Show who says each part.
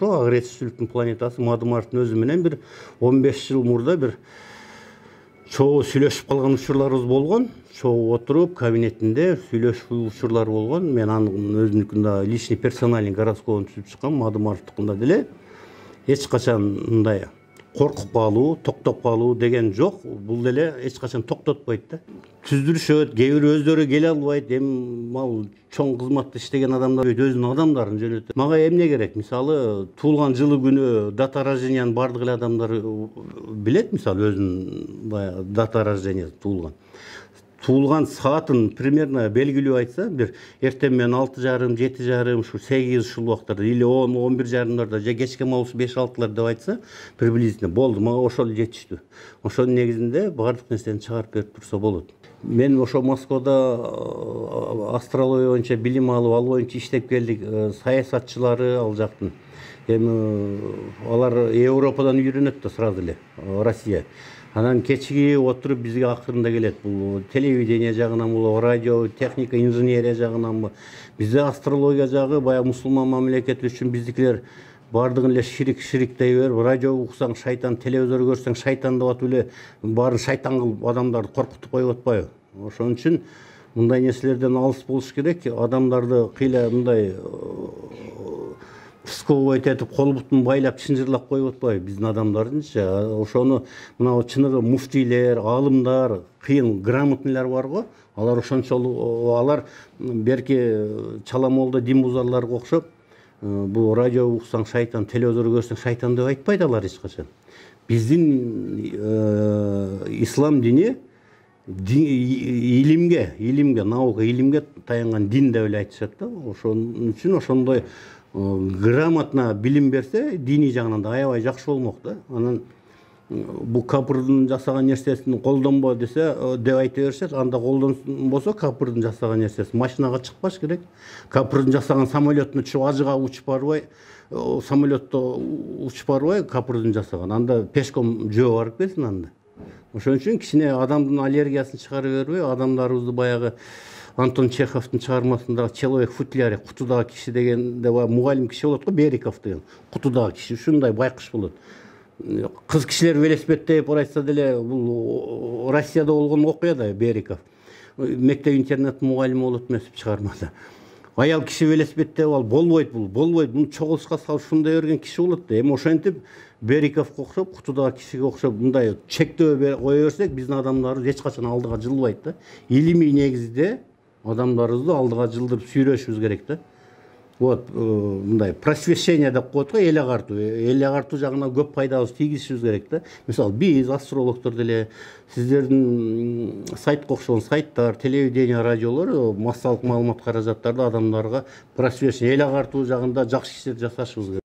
Speaker 1: ошо агрессивдүүлүктүн планетасы Мадымардын өзү менен бир 15 жыл мурда бир чогуу сүйлөшүп калган учурларыбыз болгон. Чогуу отуруп кабинетинде сүйлөшүү учурлары болгон. Мен анын өзүнүкүндө личный персональный гороскопун түзүп чыккам. Мадымардыкында деле эч качан мындай коркуп калуу, токтоп калуу деген жок. Бул деле эч качан токтотпойт да. Түздүрүшөт, кээ бир өздөрү келе албайт. Эми ал чоң кызматта иштеген адамдар өзүнүн адамдарын жөнөтөт. Мага эмне керек? Мисалы, туулган жылы күнү, дата рождениянын бардык эле адамдар билет, мисалы, өзүнүн баягы дата рождения туулган саатын примерно белгилүү айтса, бир эртең менен 6:30, 7:30, ушу 8 ушул убактарда или 10, 11:30 же кечке маус 5-6 деп айтса, приблизительно болду. Мага ошол жетиштүү. Ошонун негизинде бардык нерсени чыгарып берип турса болот. Мен ошо Москвада астрология боюнча билим алып, ал боюнча иштеп келдик. Саясатчылары ал жактын. Эми алар Европадан үйрөнөт да сразу эле, Россия. Анан кечиги отуруп бизге акырында келет. Бул телевидение жагынан, бул радио, техника, инженерия жагынан. Бизде астрология жагы баягы мусулман мамлекети үчүн биздикилер бардыгын эле ширик дей берип, радио уксаң шайтан, телевизор көрсөң шайтан деп атып эле баарын шайтан кылып адамдарды коркутуп коюп атпайбы? Ошон үчүн мындай нерселерден алыс болуш керек. Адамдарды кыйла мындай сковывать этип, кол бутун байлап, чынжырлап коюп атпайбы биздин адамдардынчы. Ошону мына чыныгы муфтийлер, аалымдар, кыйын грамотныйлар бар го. Алар ошончолук, алар берки чала молда дин бузарларга окшоп, бул радио уксаң шайтан, телевизор көрсөң шайтан деп айтпайт алар эч качан. Биздин ислам дини илимге, наука, илимге таянган дин деп эле айтышат да. Ошон үчүн ошондой грамотно билим берсе, дини жагынан да аябай жакшы болмок да. Анан бул капырдын жасаган нерсесин колдонбо десе деп айта беришет. Анда колдонбосо капырдын жасаган нерсеси машинага чыкпаш керек. Капырдын жасаган самолеттун ажыга учуп барбай, самолетто учуп барбай капырдын жасаган. Анда пешком жөө барып келсин анда. Ошон үчүн кичине адамдын аллергиясын чыгарып бербей, адамдарыбызды баягы Антон Чеховдун чыгармасындагы человек в футляре, кутудагы киши дегенде мугалим киши болот го, Бериков деген. Кутудагы киши ушундай байкуш болот. Кыз кишилер велосипедде баратса деле бул Россияда болгон окуя да, Бериков. Мектеп интернат мугалими болот эмесип чыгармада. Аял киши велосипедде болбойт, буну чогулушка салып ушундай берген киши болот да. Эми ошентип Бериковго окшоп, кутудагы кишиге окшоп мындай чектөө кое берсек, биздин адамдарыбыз эч качан алдыга жылбайт да. Илимий негизде адамдарыбызды алдыга жылдырып сүйрөшүбүз керек да. Вот, мындай просвещение деп коет го, эл агартуу жагынан көп пайдабыз тийгизишибиз керек да. Мисалы, биз астрологдор деле, сиздердин сайтка окшогон сайттар, телевидение, радиолор массалык маалымат каражаттарды адамдарга просвещение, эл агартуу жагында жакшы иштер жасашыбыз керек.